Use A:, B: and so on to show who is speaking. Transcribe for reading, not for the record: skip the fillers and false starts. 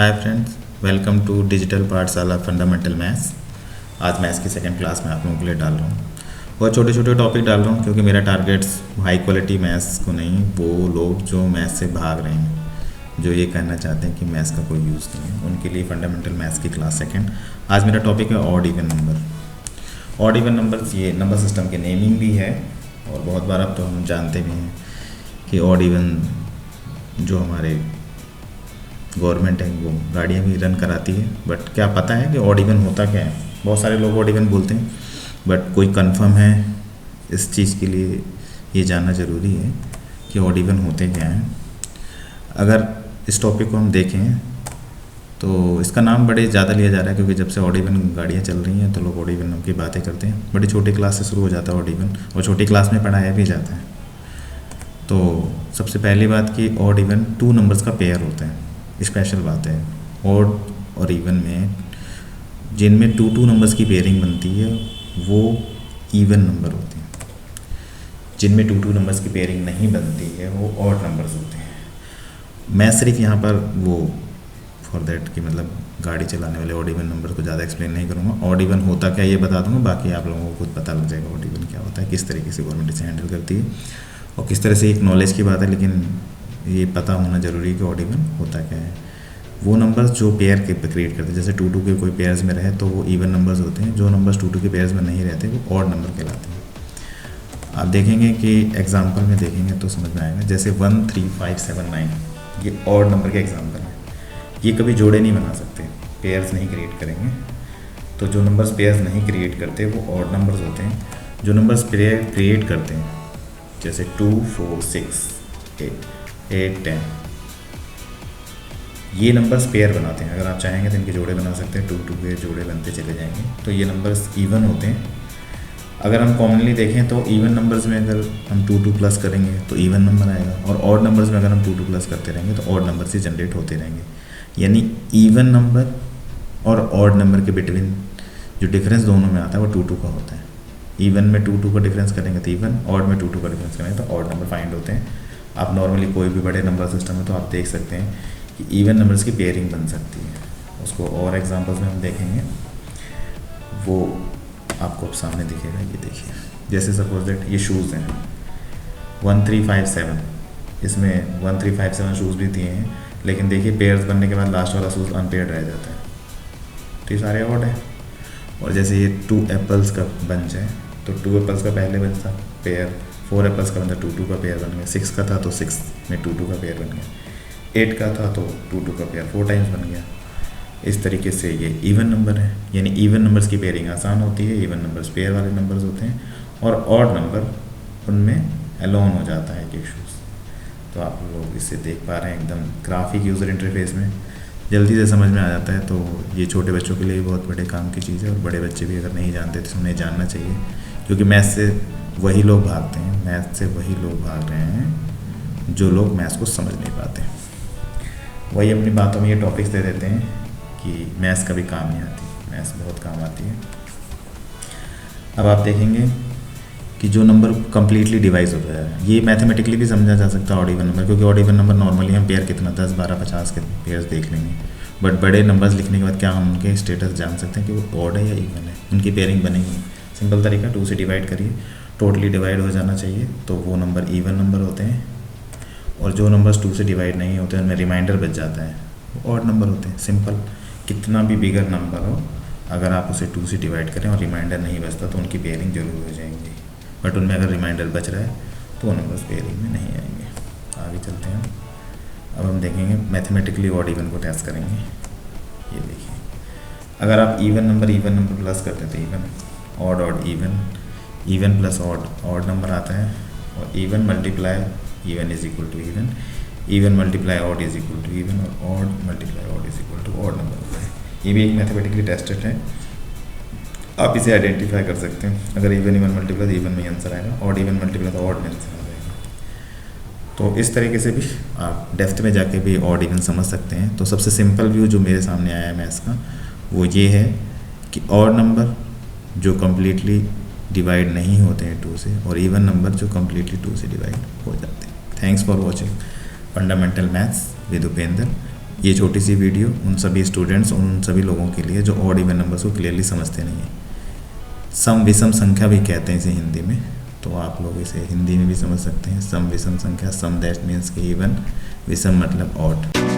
A: Hi friends, welcome to digital Pathshala fundamental maths. आज maths की second class में आप लोगों के लिए डाल रहा हूँ। बहुत छोटे छोटे टॉपिक डाल रहा हूँ क्योंकि मेरा टारगेट्स हाई क्वालिटी मैथ्स को नहीं, वो लोग जो मैथ्स से भाग रहे हैं, जो ये कहना चाहते हैं कि मैथ्स का कोई यूज़ नहीं है, उनके लिए फंडामेंटल मैथ्स की क्लास सेकंड। आज मेरा टॉपिक है odd even number. Odd even number ये नंबर सिस्टम की नेमिंग भी है और बहुत बार अब तो हम जानते भी हैं कि ऑड इवन जो हमारे गवर्नमेंट है वो गाड़ियाँ भी रन कराती है। बट क्या पता है कि ऑड इवन होता क्या है? बहुत सारे लोग ऑड इवन बोलते हैं, बट कोई कंफर्म है इस चीज़ के लिए ये जानना ज़रूरी है कि ऑड इवन होते क्या हैं। अगर इस टॉपिक को हम देखें तो इसका नाम बड़े ज़्यादा लिया जा रहा है क्योंकि जब से ऑड इवन गाड़ियाँ चल रही हैं तो लोग ऑड इवन की बातें करते हैं। बड़ी छोटी क्लास से शुरू हो जाता है ऑड इवन और छोटी क्लास में पढ़ाया भी जाता है। तो सबसे पहली बात कि ऑड इवन टू नंबर्स का पेयर होता है। स्पेशल बात है ऑड और इवन में जिनमें टू नंबर्स की पेयरिंग बनती है वो इवन नंबर होते हैं। जिनमें टू नंबर्स की पेयरिंग नहीं बनती है वो ऑड नंबर्स होते हैं। मैं सिर्फ यहाँ पर वो फॉर देट कि मतलब गाड़ी चलाने वाले ऑड इवन नंबर को ज़्यादा एक्सप्लेन नहीं करूँगा। ऑड इवन होता क्या ये बता दूँगा, बाकी आप लोगों को खुद पता लग जाएगा ऑड इवन क्या होता है, किस तरीके से गवर्नमेंट इसे हैंडल करती है और किस तरह से एक नॉलेज की बात है, लेकिन ये पता होना ज़रूरी है कि ऑड इवन होता क्या है। वो नंबर्स जो पेयर के क्रिएट करते हैं, जैसे टू के कोई पेयर्स में रहे तो वो इवन नंबर्स होते हैं। जो नंबर्स टू के पेयर्स में नहीं रहते वो ऑड नंबर कहलाते हैं। आप देखेंगे कि एग्जांपल में देखेंगे तो समझ में आएगा। जैसे 1 3 5 7 9 ये ऑड नंबर के एग्जांपल है। ये कभी जोड़े नहीं बना सकते, पेयर्स नहीं क्रिएट करेंगे। तो जो नंबर्स पेयर्स नहीं क्रिएट करते वो ऑड नंबर्स होते हैं। जो नंबर्स पेयर क्रिएट करते हैं जैसे 2 4 6 8 10 ये नंबर्स पेयर बनाते हैं। अगर आप चाहेंगे तो इनके जोड़े बना सकते हैं, टू के जोड़े बनते चले जाएंगे। तो ये नंबर्स इवन होते हैं। अगर हम कॉमनली देखें तो इवन नंबर्स में अगर हम 2 प्लस करेंगे तो इवन नंबर आएगा और ऑड नंबर्स में अगर हम 2 प्लस करते रहेंगे तो ऑड नंबर से जनरेट होते रहेंगे। यानी इवन नंबर और ऑड नंबर के बिटवीन जो डिफरेंस दोनों में आता है वो 2 का होता है। इवन में 2 का डिफरेंस करेंगे तो इवन, ऑड में 2 का डिफरेंस करेंगे तो ऑड नंबर फाइंड होते हैं। आप नॉर्मली कोई भी बड़े नंबर सिस्टम है तो आप देख सकते हैं कि इवन नंबर्स की पेयरिंग बन सकती है। उसको और एग्जांपल्स में हम देखेंगे, वो आपको अब सामने दिखेगा। ये देखिए, जैसे सपोज दैट ये शूज़ हैं 1 3 5 7, इसमें 1 3 5 7 शूज़ भी दिए हैं, लेकिन देखिए पेयर्स बनने के बाद लास्ट वाला शूज़ अनपेयर्ड रह जाता है। तो ये सारे ऑड है। और जैसे ये 2 एप्पल्स का बंच है तो 2 एप्पल्स का पहले बंच था पेयर, 4 एप्पल्स का बनता 2 का पेयर बन गया, 6 का था तो 6 में 2 का पेयर बन गया, 8 का था तो 2 का पेयर 4 टाइम्स बन गया। इस तरीके से ये इवन नंबर है। यानी इवन नंबर्स की पेयरिंग आसान होती है, इवन नंबर्स पेयर वाले नंबर्स होते हैं और ऑड नंबर उनमें अलोन हो जाता है एक शूज़। तो आप लोग इसे देख पा रहे हैं एकदम ग्राफिक यूज़र इंटरफेस में जल्दी से समझ में आ जाता है। तो ये छोटे बच्चों के लिए बहुत बड़े काम की चीज़ है और बड़े बच्चे भी अगर नहीं जानते तो उन्हें जानना चाहिए, क्योंकि मैथ्स से वही लोग भागते हैं, मैथ्स से वही लोग भाग रहे हैं जो लोग मैथ्स को समझ नहीं पाते। वही अपनी बातों में ये टॉपिक्स दे देते हैं कि मैथ्स कभी काम नहीं आती, मैथ्स बहुत काम आती है। अब आप देखेंगे कि जो नंबर कम्प्लीटली डिवाइड होता है, ये मैथमेटिकली भी समझा जा सकता है ऑड इवन नंबर, क्योंकि ऑड इवन नंबर नॉर्मली हम पेयर कितना 10 12 50 के पेयर्स देख लेंगे। बट बड़े नंबर्स लिखने के बाद क्या हम उनके स्टेटस जान सकते हैं कि वो ऑड है या इवन है? उनकी पेयरिंग बनेगी। सिंपल तरीका 2 से डिवाइड करिए, टोटली डिवाइड हो जाना चाहिए तो वो नंबर इवन नंबर होते हैं। और जो नंबर्स 2 से डिवाइड नहीं होते उनमें रिमाइंडर बच जाता है, वो ऑड नंबर होते हैं। सिंपल, कितना भी बिगर नंबर हो अगर आप उसे 2 से डिवाइड करें और रिमाइंडर नहीं बचता तो उनकी पेयरिंग जरूर हो जाएंगी। बट उनमें अगर रिमाइंडर बच रहा है तो वो नंबर्स पेयरिंग में नहीं आएंगे। आगे चलते हैं। अब हम देखेंगे मैथमेटिकली ऑड इवन को टेस्ट करेंगे। ये देखिए, अगर आप इवन नंबर प्लस करते हैं तो even, odd even, even plus odd number आता है, और even multiply even is equal to even, even multiply odd is equal to even, और odd multiply odd is equal to odd number होता है। ये भी एक मैथमेटिकली टेस्टेड है, आप इसे आइडेंटिफाई कर सकते हैं। अगर इवन मल्टीप्लाई तो इवन में आंसर आएगा, ऑड इवन मल्टीप्लाई तो ऑड में आंसर आ जाएगा। तो इस तरीके से भी आप डेप्थ में जाके भी ऑड इवन समझ सकते हैं। तो सबसे सिंपल व्यू जो मेरे सामने आया है मैथ्स का वो ये है कि ऑड नंबर जो कम्प्लीटली डिवाइड नहीं होते हैं 2 से, और इवन नंबर जो कम्प्लीटली 2 से डिवाइड हो जाते हैं। Thanks for watching fundamental maths with Upendra. ये छोटी सी वीडियो उन सभी स्टूडेंट्स उन सभी लोगों के लिए जो ऑड इवन नंबर्स को क्लियरली समझते नहीं हैं। सम विषम संख्या भी कहते हैं इसे हिंदी में, तो आप लोग इसे हिंदी में भी समझ सकते हैं। सम विषम संख्या, सम दैट मीन्स कि इवन, विषम मतलब ऑड।